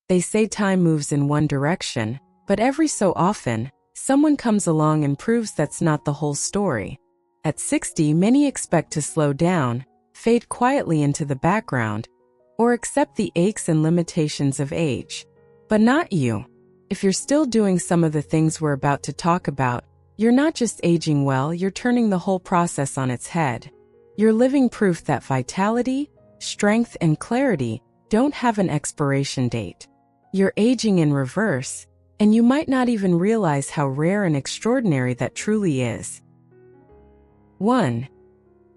They say time moves in one direction, but every so often, someone comes along and proves that's not the whole story. At 60, many expect to slow down, fade quietly into the background, or accept the aches and limitations of age. But not you. If you're still doing some of the things we're about to talk about, you're not just aging well, you're turning the whole process on its head. You're living proof that vitality, strength, and clarity don't have an expiration date. You're aging in reverse, and you might not even realize how rare and extraordinary that truly is. 1.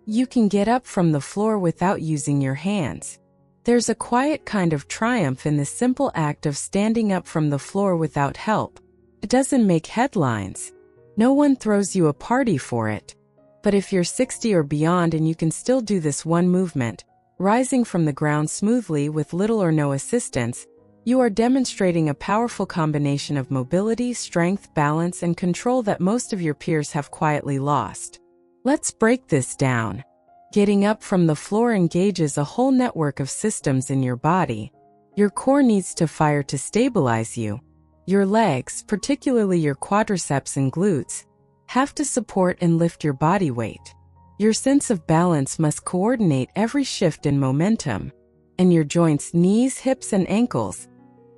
You can get up from the floor without using your hands. There's a quiet kind of triumph in the simple act of standing up from the floor without help. It doesn't make headlines. No one throws you a party for it. But if you're 60 or beyond and you can still do this one movement, rising from the ground smoothly with little or no assistance, you are demonstrating a powerful combination of mobility, strength, balance, and control that most of your peers have quietly lost. Let's break this down. Getting up from the floor engages a whole network of systems in your body. Your core needs to fire to stabilize you. Your legs, particularly your quadriceps and glutes, have to support and lift your body weight. Your sense of balance must coordinate every shift in momentum, and your joints, knees, hips, and ankles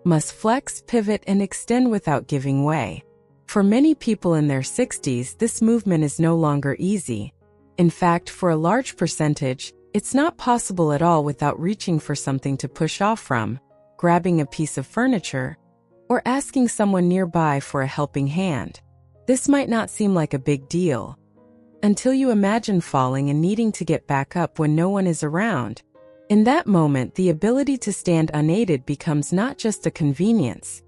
must flex, pivot, and extend without giving way. For many people in their 60s, this movement is no longer easy. In fact, for a large percentage, it's not possible at all without reaching for something to push off from, grabbing a piece of furniture, or asking someone nearby for a helping hand. This might not seem like a big deal until you imagine falling and needing to get back up when no one is around. In that moment, the ability to stand unaided becomes not just a convenience,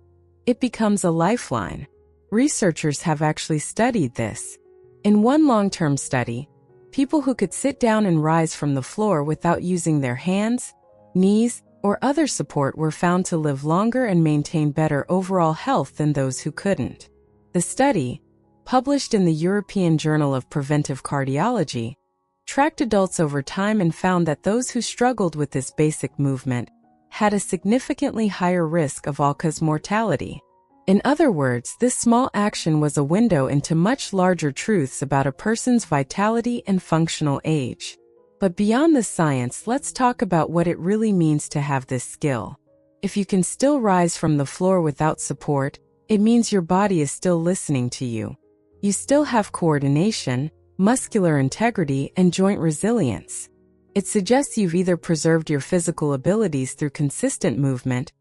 it becomes a lifeline. Researchers have actually studied this. In one long-term study, people who could sit down and rise from the floor without using their hands, knees, or other support were found to live longer and maintain better overall health than those who couldn't. The study, published in the European Journal of Preventive Cardiology, tracked adults over time and found that those who struggled with this basic movement had a significantly higher risk of all-cause mortality. In other words, this small action was a window into much larger truths about a person's vitality and functional age. But beyond the science, let's talk about what it really means to have this skill. If you can still rise from the floor without support, it means your body is still listening to you. You still have coordination, muscular integrity, and joint resilience. It suggests you've either preserved your physical abilities through consistent movement,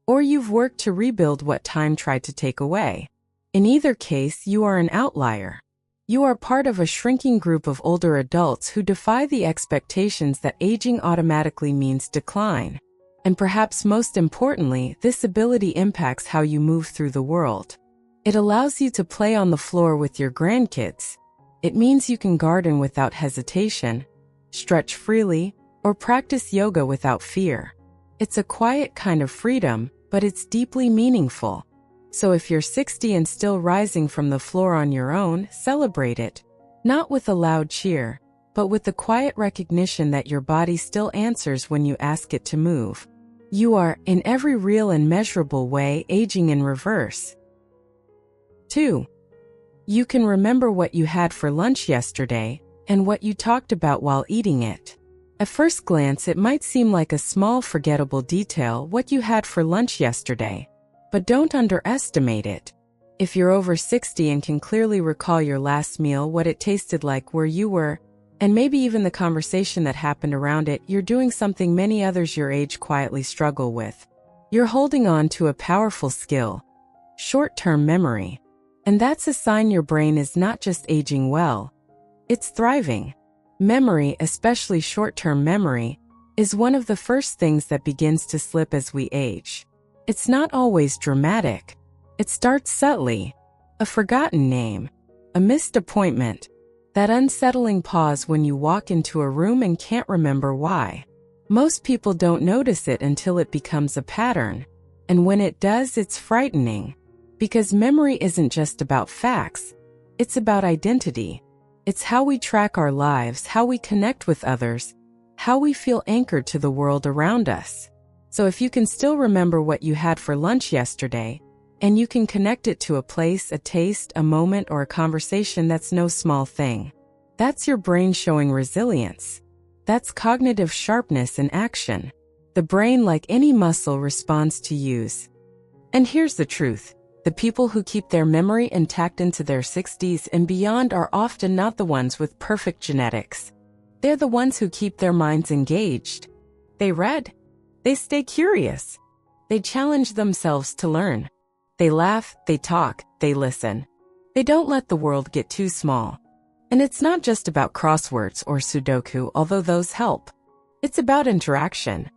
or you've worked to rebuild what time tried to take away. In either case, you are an outlier. You are part of a shrinking group of older adults who defy the expectations that aging automatically means decline. And perhaps most importantly, this ability impacts how you move through the world. It allows you to play on the floor with your grandkids. It means you can garden without hesitation, stretch freely, or practice yoga without fear. It's a quiet kind of freedom, but it's deeply meaningful. So if you're 60 and still rising from the floor on your own, celebrate it. Not with a loud cheer, but with the quiet recognition that your body still answers when you ask it to move. You are, in every real and measurable way, aging in reverse. 2. You can remember what you had for lunch yesterday and what you talked about while eating it. At first glance, it might seem like a small, forgettable detail, what you had for lunch yesterday. But don't underestimate it. If you're over 60 and can clearly recall your last meal, what it tasted like, where you were, and maybe even the conversation that happened around it, you're doing something many others your age quietly struggle with. You're holding on to a powerful skill, short-term memory. And that's a sign your brain is not just aging well, it's thriving. Memory, especially short-term memory, is one of the first things that begins to slip as we age. It's not always dramatic. It starts subtly. A forgotten name, a missed appointment, that unsettling pause when you walk into a room and can't remember why. Most people don't notice it until it becomes a pattern. And when it does, it's frightening. Because memory isn't just about facts, it's about identity. It's how we track our lives, how we connect with others, how we feel anchored to the world around us. So if you can still remember what you had for lunch yesterday, and you can connect it to a place, a taste, a moment, or a conversation, that's no small thing. That's your brain showing resilience. That's cognitive sharpness in action. The brain, like any muscle, responds to use. And here's the truth. The people who keep their memory intact into their 60s and beyond are often not the ones with perfect genetics. They're the ones who keep their minds engaged. They read. They stay curious. They challenge themselves to learn. They laugh, they talk, they listen. They don't let the world get too small. And it's not just about crosswords or Sudoku, although those help. It's about interaction.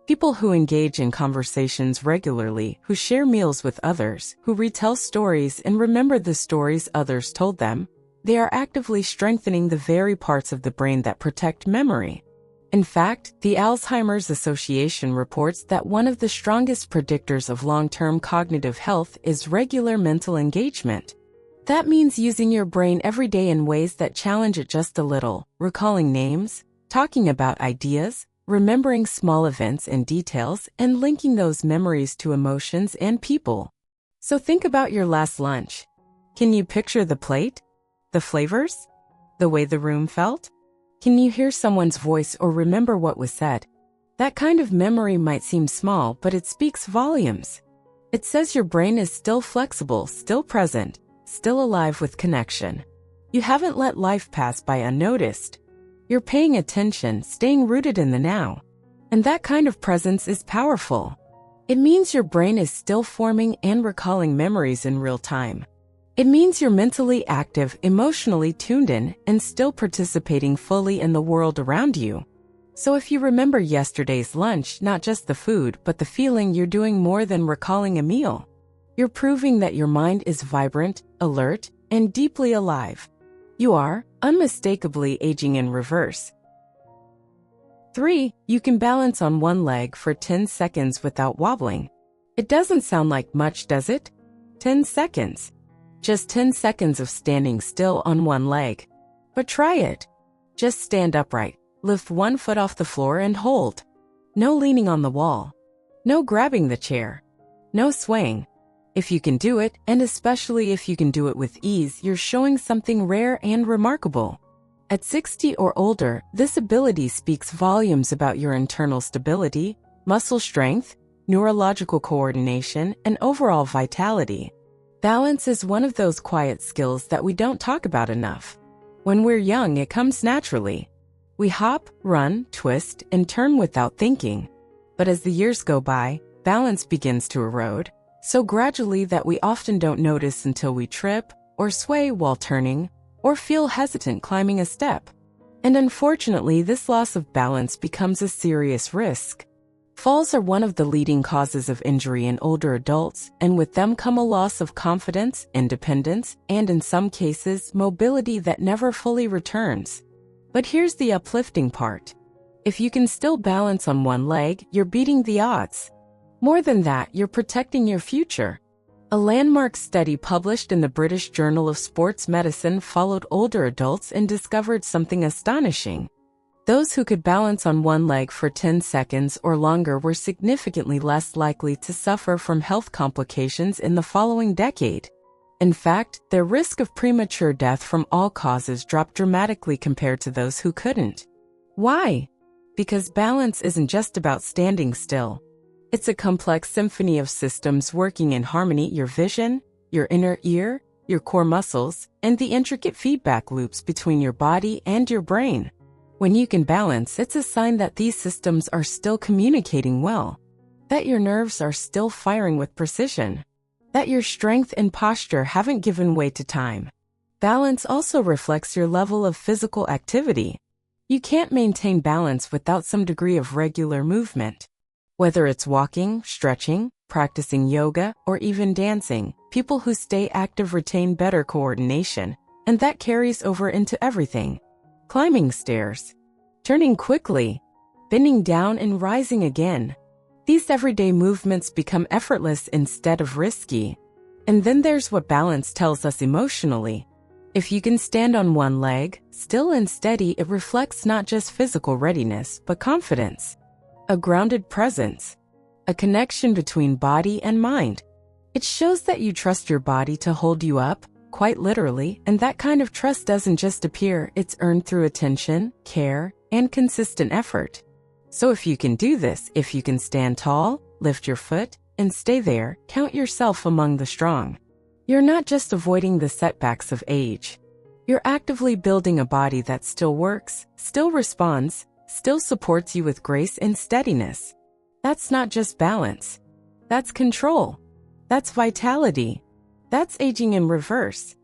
People who engage in conversations regularly, who share meals with others, who retell stories and remember the stories others told them, they are actively strengthening the very parts of the brain that protect memory. In fact, the Alzheimer's Association reports that one of the strongest predictors of long-term cognitive health is regular mental engagement. That means using your brain every day in ways that challenge it just a little, recalling names, talking about ideas, remembering small events and details, and linking those memories to emotions and people. So think about your last lunch. Can you picture the plate? The flavors? The way the room felt? Can you hear someone's voice or remember what was said? That kind of memory might seem small, but it speaks volumes. It says your brain is still flexible, still present, still alive with connection. You haven't let life pass by unnoticed. You're paying attention, staying rooted in the now. And that kind of presence is powerful. It means your brain is still forming and recalling memories in real time. It means you're mentally active, emotionally tuned in, and still participating fully in the world around you. So if you remember yesterday's lunch, not just the food, but the feeling, you're doing more than recalling a meal. You're proving that your mind is vibrant, alert, and deeply alive. You are unmistakably aging in reverse. 3. You can balance on one leg for 10 seconds without wobbling. It doesn't sound like much, does it? 10 seconds. Just 10 seconds of standing still on one leg. But try it. Just stand upright, lift one foot off the floor and hold. No leaning on the wall. No grabbing the chair. No swaying. If you can do it, and especially if you can do it with ease, you're showing something rare and remarkable. At 60 or older, this ability speaks volumes about your internal stability, muscle strength, neurological coordination, and overall vitality. Balance is one of those quiet skills that we don't talk about enough. When we're young, it comes naturally. We hop, run, twist, and turn without thinking. But as the years go by, balance begins to erode, so gradually that we often don't notice until we trip, or sway while turning, or feel hesitant climbing a step. And unfortunately, this loss of balance becomes a serious risk. Falls are one of the leading causes of injury in older adults, and with them come a loss of confidence, independence, and in some cases, mobility that never fully returns. But here's the uplifting part. If you can still balance on one leg, you're beating the odds. More than that, you're protecting your future. A landmark study published in the British Journal of Sports Medicine followed older adults and discovered something astonishing. Those who could balance on one leg for 10 seconds or longer were significantly less likely to suffer from health complications in the following decade. In fact, their risk of premature death from all causes dropped dramatically compared to those who couldn't. Why? Because balance isn't just about standing still. It's a complex symphony of systems working in harmony: your vision, your inner ear, your core muscles, and the intricate feedback loops between your body and your brain. When you can balance, it's a sign that these systems are still communicating well, that your nerves are still firing with precision, that your strength and posture haven't given way to time. Balance also reflects your level of physical activity. You can't maintain balance without some degree of regular movement. Whether it's walking, stretching, practicing yoga, or even dancing, people who stay active retain better coordination, and that carries over into everything. Climbing stairs, turning quickly, bending down and rising again. These everyday movements become effortless instead of risky. And then there's what balance tells us emotionally. If you can stand on one leg, still and steady, it reflects not just physical readiness, but confidence. A grounded presence. a connection between body and mind. It shows that you trust your body to hold you up, quite literally, and that kind of trust doesn't just appear, it's earned through attention, care, and consistent effort. So if you can do this, if you can stand tall, lift your foot, and stay there, count yourself among the strong. You're not just avoiding the setbacks of age. You're actively building a body that still works, still responds, still supports you with grace and steadiness. That's not just balance. That's control. That's vitality. That's aging in reverse.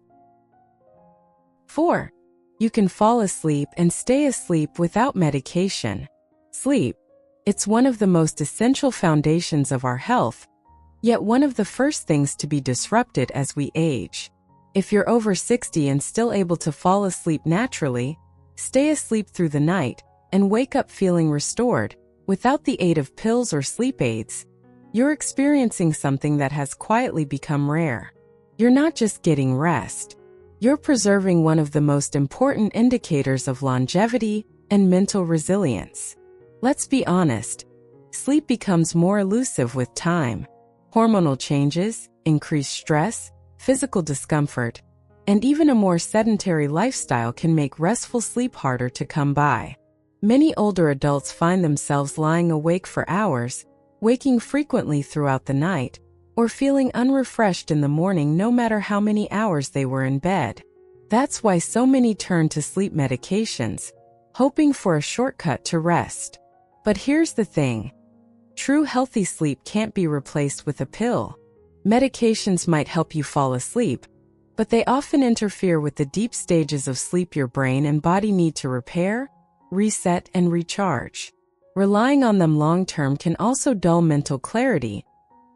4. You can fall asleep and stay asleep without medication. Sleep. It's one of the most essential foundations of our health, yet one of the first things to be disrupted as we age. If you're over 60 and still able to fall asleep naturally, stay asleep through the night, and wake up feeling restored, without the aid of pills or sleep aids, you're experiencing something that has quietly become rare. You're not just getting rest. You're preserving one of the most important indicators of longevity and mental resilience. Let's be honest, sleep becomes more elusive with time. Hormonal changes, increased stress, physical discomfort, and even a more sedentary lifestyle can make restful sleep harder to come by. Many older adults find themselves lying awake for hours, waking frequently throughout the night, or feeling unrefreshed in the morning no matter how many hours they were in bed. That's why so many turn to sleep medications, hoping for a shortcut to rest. But here's the thing. True healthy sleep can't be replaced with a pill. Medications might help you fall asleep, but they often interfere with the deep stages of sleep your brain and body need to repair, reset, and recharge. Relying on them long-term can also dull mental clarity,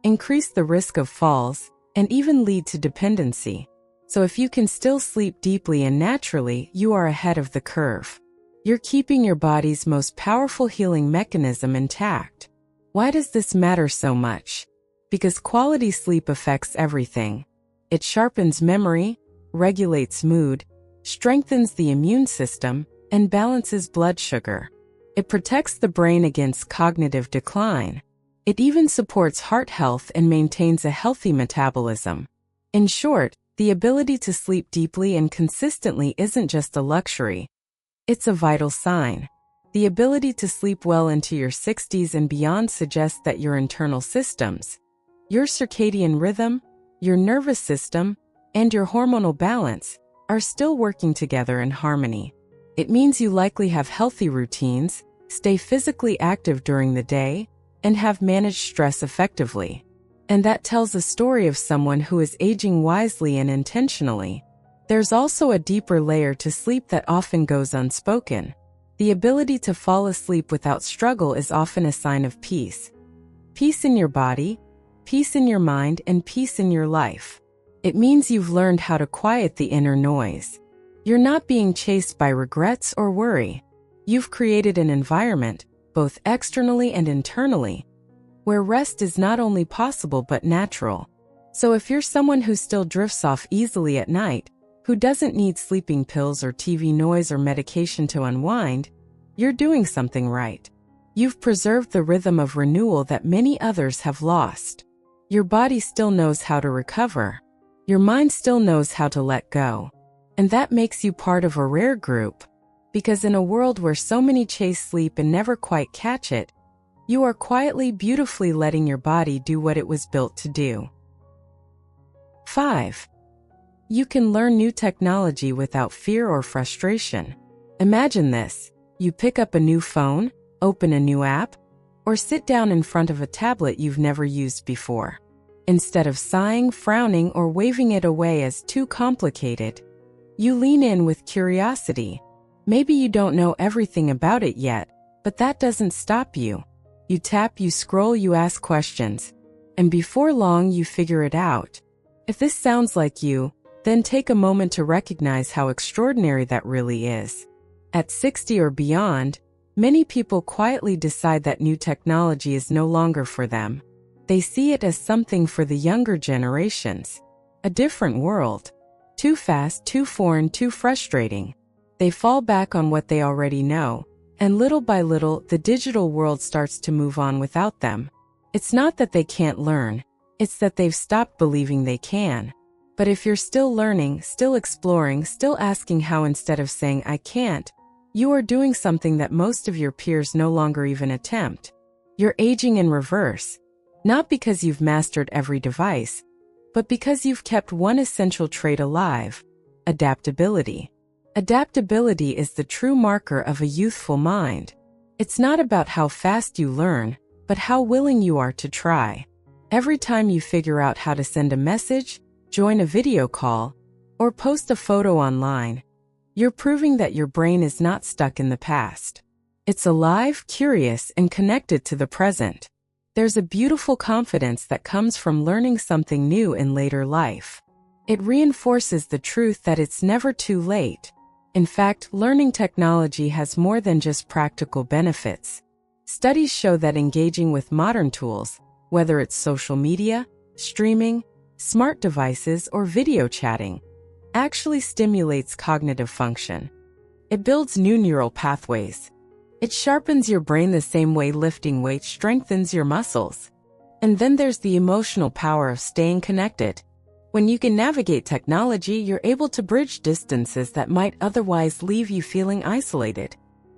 increase the risk of falls, and even lead to dependency. So if you can still sleep deeply and naturally, you are ahead of the curve. You're keeping your body's most powerful healing mechanism intact. Why does this matter so much? Because quality sleep affects everything. It sharpens memory, regulates mood, strengthens the immune system, and balances blood sugar. It protects the brain against cognitive decline. It even supports heart health and maintains a healthy metabolism. In short, the ability to sleep deeply and consistently isn't just a luxury. It's a vital sign. The ability to sleep well into your 60s and beyond suggests that your internal systems, your circadian rhythm, your nervous system, and your hormonal balance are still working together in harmony. It means you likely have healthy routines, stay physically active during the day, and have managed stress effectively. And that tells a story of someone who is aging wisely and intentionally. There's also a deeper layer to sleep that often goes unspoken. The ability to fall asleep without struggle is often a sign of peace. Peace in your body, peace in your mind, and peace in your life. It means you've learned how to quiet the inner noise. You're not being chased by regrets or worry. You've created an environment, both externally and internally, where rest is not only possible but natural. So if you're someone who still drifts off easily at night, who doesn't need sleeping pills or TV noise or medication to unwind, you're doing something right. You've preserved the rhythm of renewal that many others have lost. Your body still knows how to recover. Your mind still knows how to let go. And that makes you part of a rare group. Because in a world where so many chase sleep and never quite catch it, you are quietly, beautifully letting your body do what it was built to do. 5. You can learn new technology without fear or frustration. Imagine this. You pick up a new phone, open a new app, or sit down in front of a tablet you've never used before. Instead of sighing, frowning, or waving it away as too complicated, you lean in with curiosity. Maybe you don't know everything about it yet, but that doesn't stop you. You tap, you scroll, you ask questions, and before long you figure it out. If this sounds like you, then take a moment to recognize how extraordinary that really is. At 60 or beyond, many people quietly decide that new technology is no longer for them. They see it as something for the younger generations. A different world. Too fast, too foreign, too frustrating. They fall back on what they already know, and little by little, the digital world starts to move on without them. It's not that they can't learn, it's that they've stopped believing they can. But if you're still learning, still exploring, still asking how instead of saying I can't, you are doing something that most of your peers no longer even attempt. You're aging in reverse, not because you've mastered every device, but because you've kept one essential trait alive: adaptability. Adaptability is the true marker of a youthful mind. It's not about how fast you learn, but how willing you are to try. Every time you figure out how to send a message, join a video call, or post a photo online, you're proving that your brain is not stuck in the past. It's alive, curious, and connected to the present. There's a beautiful confidence that comes from learning something new in later life. It reinforces the truth that it's never too late. In fact, learning technology has more than just practical benefits. Studies show that engaging with modern tools, whether it's social media, streaming, smart devices, or video chatting, actually stimulates cognitive function. It builds new neural pathways. It sharpens your brain the same way lifting weights strengthens your muscles. And then there's the emotional power of staying connected. When you can navigate technology, you're able to bridge distances that might otherwise leave you feeling isolated.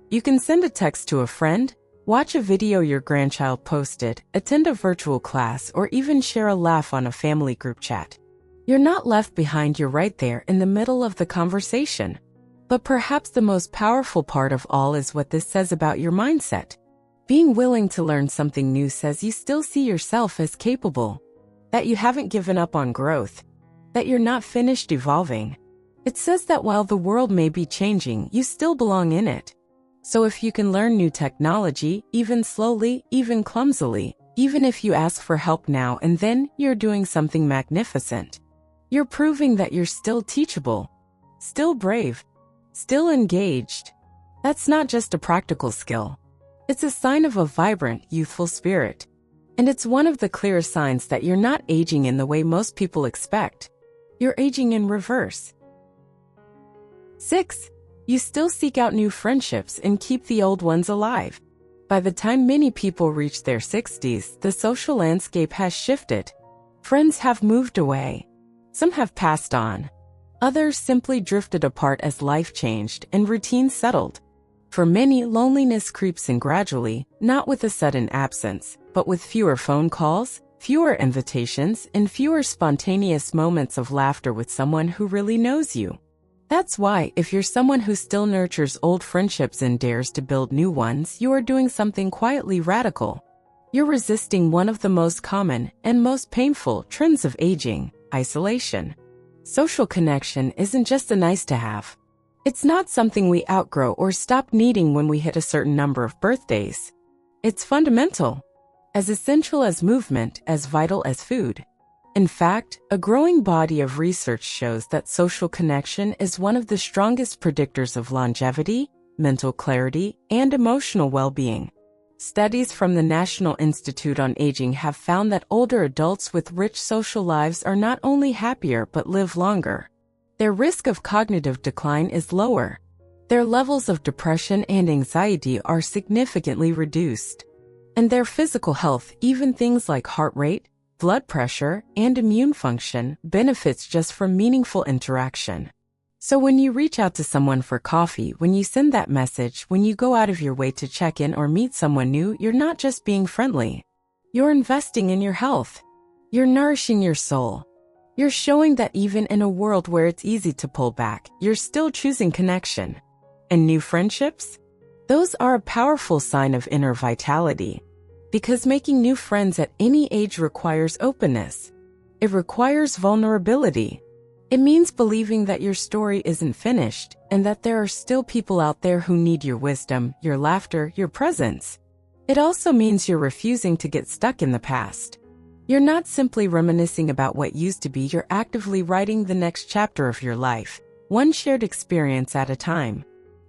You can send a text to a friend, watch a video your grandchild posted, attend a virtual class, or even share a laugh on a family group chat. You're not left behind, you're right there in the middle of the conversation. But perhaps the most powerful part of all is what this says about your mindset. Being willing to learn something new says you still see yourself as capable, that you haven't given up on growth, that you're not finished evolving. It says that while the world may be changing, you still belong in it. So if you can learn new technology, even slowly, even clumsily, even if you ask for help now and then, you're doing something magnificent. You're proving that you're still teachable, still brave, still engaged. That's not just a practical skill. It's a sign of a vibrant, youthful spirit. And it's one of the clearest signs that you're not aging in the way most people expect. You're aging in reverse. 6. You still seek out new friendships and keep the old ones alive. By the time many people reach their 60s, the social landscape has shifted. Friends have moved away. Some have passed on. Others simply drifted apart as life changed and routines settled. For many, loneliness creeps in gradually, not with a sudden absence, but with fewer phone calls, fewer invitations, and fewer spontaneous moments of laughter with someone who really knows you. That's why, if you're someone who still nurtures old friendships and dares to build new ones, you are doing something quietly radical. You're resisting one of the most common and most painful trends of aging: isolation. Social connection isn't just a nice-to-have. It's not something we outgrow or stop needing when we hit a certain number of birthdays. It's fundamental, as essential as movement, as vital as food. In fact, a growing body of research shows that social connection is one of the strongest predictors of longevity, mental clarity, and emotional well-being. Studies from the National Institute on Aging have found that older adults with rich social lives are not only happier but live longer. Their risk of cognitive decline is lower. Their levels of depression and anxiety are significantly reduced. And their physical health, even things like heart rate, blood pressure, and immune function, benefits just from meaningful interaction. So when you reach out to someone for coffee, when you send that message, when you go out of your way to check in or meet someone new, you're not just being friendly. You're investing in your health. You're nourishing your soul. You're showing that even in a world where it's easy to pull back, you're still choosing connection. And new friendships? Those are a powerful sign of inner vitality. Because making new friends at any age requires openness. It requires vulnerability. It means believing that your story isn't finished and that there are still people out there who need your wisdom, your laughter, your presence. It also means you're refusing to get stuck in the past. You're not simply reminiscing about what used to be, you're actively writing the next chapter of your life, one shared experience at a time.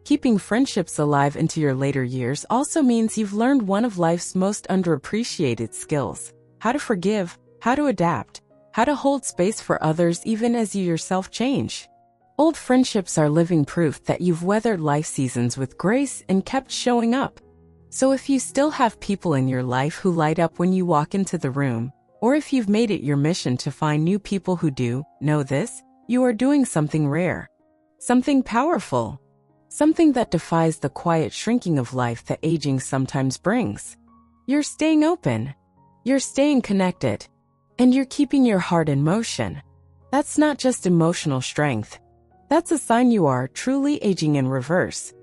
Keeping friendships alive into your later years also means you've learned one of life's most underappreciated skills: how to forgive, how to adapt, how to hold space for others even as you yourself change. Old friendships are living proof that you've weathered life seasons with grace and kept showing up. So if you still have people in your life who light up when you walk into the room, or if you've made it your mission to find new people who do, know this, you are doing something rare. Something powerful. Something that defies the quiet shrinking of life that aging sometimes brings. You're staying open. You're staying connected. And you're keeping your heart in motion. That's not just emotional strength. That's a sign you are truly aging in reverse.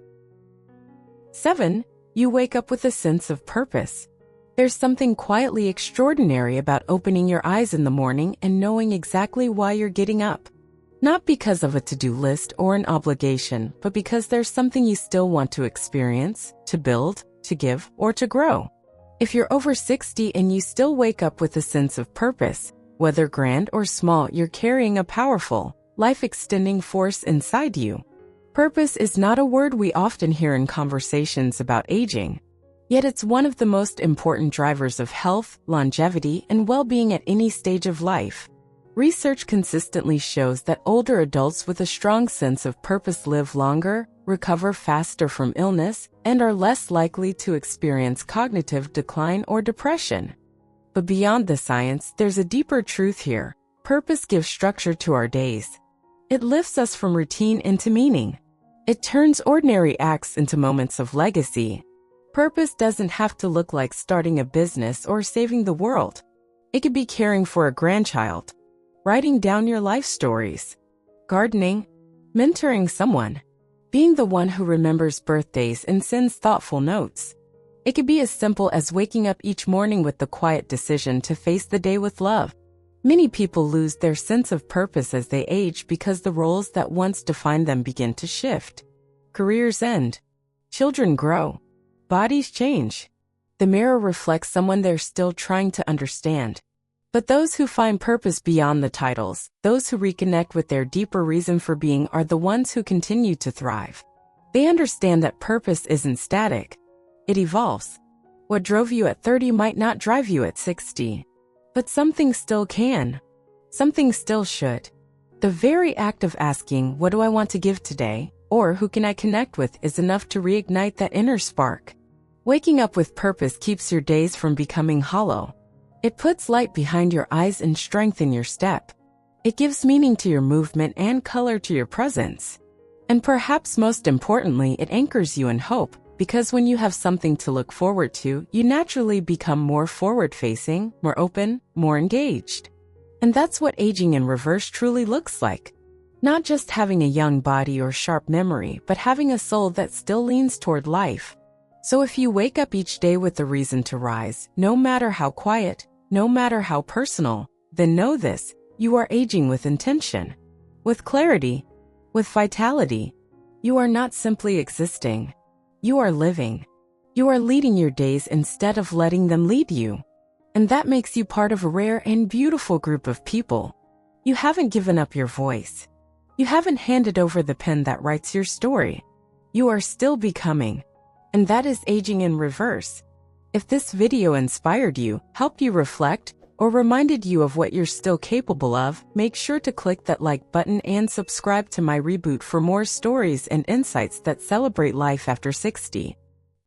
7. You wake up with a sense of purpose. There's something quietly extraordinary about opening your eyes in the morning and knowing exactly why you're getting up. Not because of a to-do list or an obligation, but because there's something you still want to experience, to build, to give, or to grow. If you're over 60 and you still wake up with a sense of purpose, whether grand or small, you're carrying a powerful, life-extending force inside you. Purpose is not a word we often hear in conversations about aging. Yet it's one of the most important drivers of health, longevity, and well-being at any stage of life. Research consistently shows that older adults with a strong sense of purpose live longer, recover faster from illness, and are less likely to experience cognitive decline or depression. But beyond the science, there's a deeper truth here. Purpose gives structure to our days. It lifts us from routine into meaning. It turns ordinary acts into moments of legacy. Purpose doesn't have to look like starting a business or saving the world. It could be caring for a grandchild, writing down your life stories, gardening, mentoring someone, being the one who remembers birthdays and sends thoughtful notes. It could be as simple as waking up each morning with the quiet decision to face the day with love. Many people lose their sense of purpose as they age because the roles that once defined them begin to shift. Careers end. Children grow. Bodies change. The mirror reflects someone they're still trying to understand. But those who find purpose beyond the titles, those who reconnect with their deeper reason for being, are the ones who continue to thrive. They understand that purpose isn't static. It evolves. What drove you at 30 might not drive you at 60. But something still can. Something still should. The very act of asking, "What do I want to give today?" or "Who can I connect with?" is enough to reignite that inner spark. Waking up with purpose keeps your days from becoming hollow. It puts light behind your eyes and strength in your step. It gives meaning to your movement and color to your presence. And perhaps most importantly, it anchors you in hope, because when you have something to look forward to, you naturally become more forward-facing, more open, more engaged. And that's what aging in reverse truly looks like. Not just having a young body or sharp memory, but having a soul that still leans toward life. So if you wake up each day with a reason to rise, no matter how quiet, no matter how personal, then know this: you are aging with intention, with clarity, with vitality. You are not simply existing. You are living. You are leading your days instead of letting them lead you. And that makes you part of a rare and beautiful group of people. You haven't given up your voice. You haven't handed over the pen that writes your story. You are still becoming. And that is aging in reverse. If this video inspired you, helped you reflect, or reminded you of what you're still capable of, make sure to click that like button and subscribe to my Reboot for more stories and insights that celebrate life after 60.